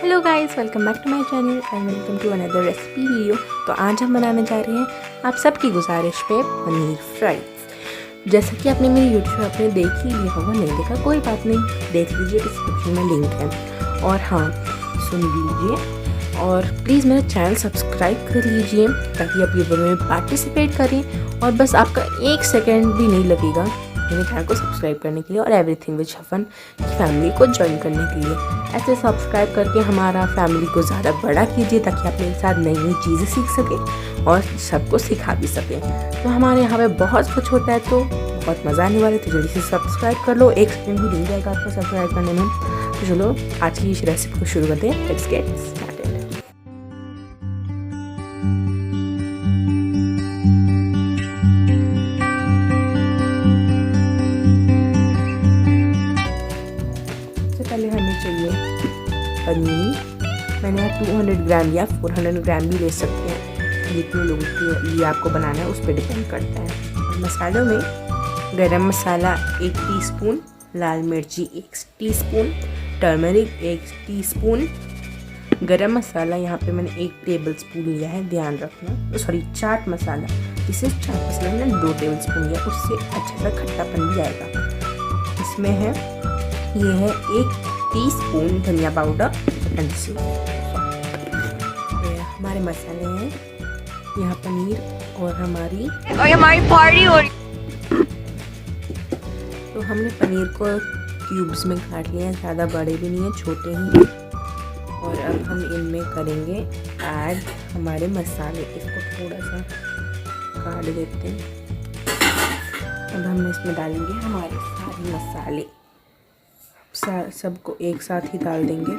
Hello guys, welcome back to my channel and welcome to another recipe video. तो आज हम बनाने जा रहे हैं आप सबकी गुजारिश पे पनीर फ्राइज। जैसा कि आपने मेरी यूट्यूब आपने देख ही लिया होगा, नहीं देखा कोई बात नहीं, देख लीजिए, डिस्क्रिप्शन में लिंक है। और हाँ, सुन लीजिए और प्लीज़ मेरा चैनल सब्सक्राइब कर लीजिए ताकि आप वीडियो में पार्टिसिपेट करें। और बस आपका 1 सेकेंड भी नहीं लगेगा मेरे चैनल को सब्सक्राइब करने के लिए और एवरीथिंग विच हफन की फैमिली को ज्वाइन करने के लिए। ऐसे सब्सक्राइब करके हमारा फैमिली को ज़्यादा बड़ा कीजिए ताकि आप मेरे साथ नई नई चीज़ें सीख सकें और सबको सिखा भी सकें। तो हमारे यहाँ पे बहुत कुछ होता है, तो बहुत मज़ा आने वाला है। तो जल्दी से सब्सक्राइब कर लो, 1 सेकेंड भी नहीं जाएगा आपको सब्सक्राइब करने में। तो चलो आज की इस रेसिपी को शुरू करते हैं। Let's get started. पहले हमें चाहिए पनीर। मैंने यहाँ 200 ग्राम या 400 ग्राम भी ले सकते हैं, जितने लोगों के लिए आपको बनाना है उस पर डिपेंड करता है। और मसालों में गरम मसाला 1 टीस्पून, लाल मिर्ची 1 टीस्पून, टर्मरिक 1 टीस्पून, गरम मसाला यहाँ पे मैंने 1 टेबलस्पून लिया है, ध्यान रखना। सॉरी, चाट मसाला, इसे चाट मसाला मैंने 2 टेबलस्पून लिया, उससे अच्छा सा खट्टापन भी आएगा। इसमें है ये है 1 टीस्पून धनिया पाउडर एंड हमारे मसाले हैं यहाँ पनीर और हमारी पार्टी हो रही। तो हमने पनीर को क्यूब्स में काट लिया है, ज़्यादा बड़े भी नहीं है, छोटे ही। और अब हम इनमें करेंगे ऐड हमारे मसाले। इसको थोड़ा सा काट देते हैं। अब हम इसमें डालेंगे हमारे सारे मसाले, सबको एक साथ ही डाल देंगे।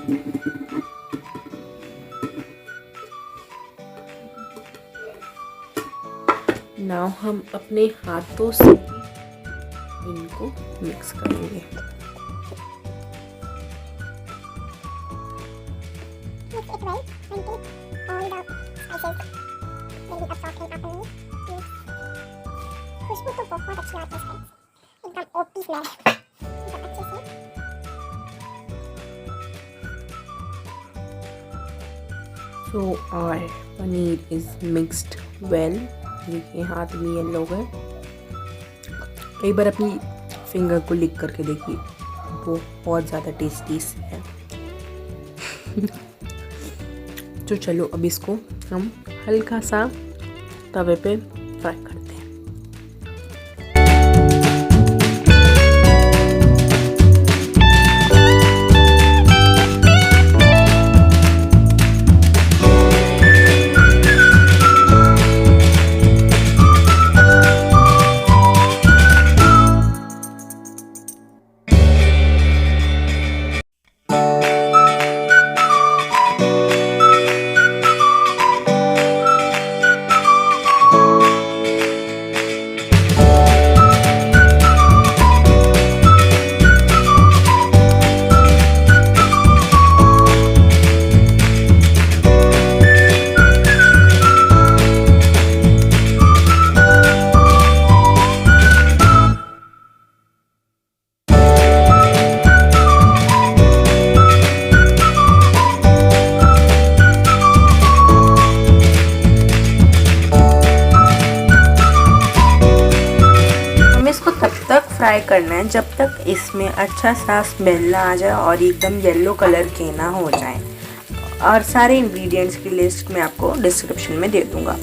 नाउ हम अपने हाथों से इनको मिक्स करेंगे। खुशबू तो बहुत अच्छी आती है, एकदम ओपी स्मेल अच्छे से। So our paneer is mixed well। देखिए हाथ भी येलो हो गए। एक बार अपनी फिंगर को लिक करके देखिए, वो बहुत ज़्यादा टेस्टी है। तो चलो अब इसको हम हल्का सा तवे पे फ्राई करते हैं। फ्राई करना है जब तक इसमें अच्छा सा स्मेल ना आ जाए और एकदम येलो कलर के ना हो जाए। और सारे इंग्रेडिएंट्स की लिस्ट मैं आपको डिस्क्रिप्शन में दे दूँगा।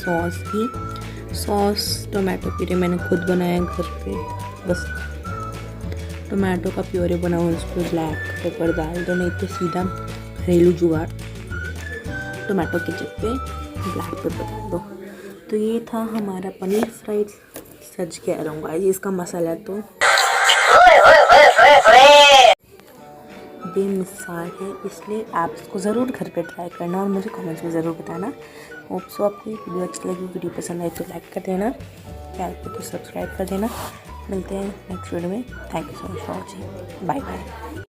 सॉस भी। सॉस टोमेटो प्यूरी मैंने खुद बनाया घर पे, बस टोमेटो का प्यूरी बनाओ, उस पर ब्लैक पेपर डाल दो, नहीं तो सीधा घरेलू जुगाड़ टोमेटो केचप पे ब्लैक पेपर डाल दो। तो ये था हमारा पनीर फ्राइड्स। सच कह रहा हूँ गाइस, इसका मसाला तो बेमिसाल है, इसलिए आप इसको ज़रूर घर पे ट्राई करना और मुझे कमेंट्स में ज़रूर बताना। होप सो आपको ये वीडियो अच्छी लगी, वीडियो पसंद आए तो लाइक कर देना, चैनल को तो सब्सक्राइब कर देना। मिलते हैं नेक्स्ट वीडियो में। Thank you so much for watching, bye bye.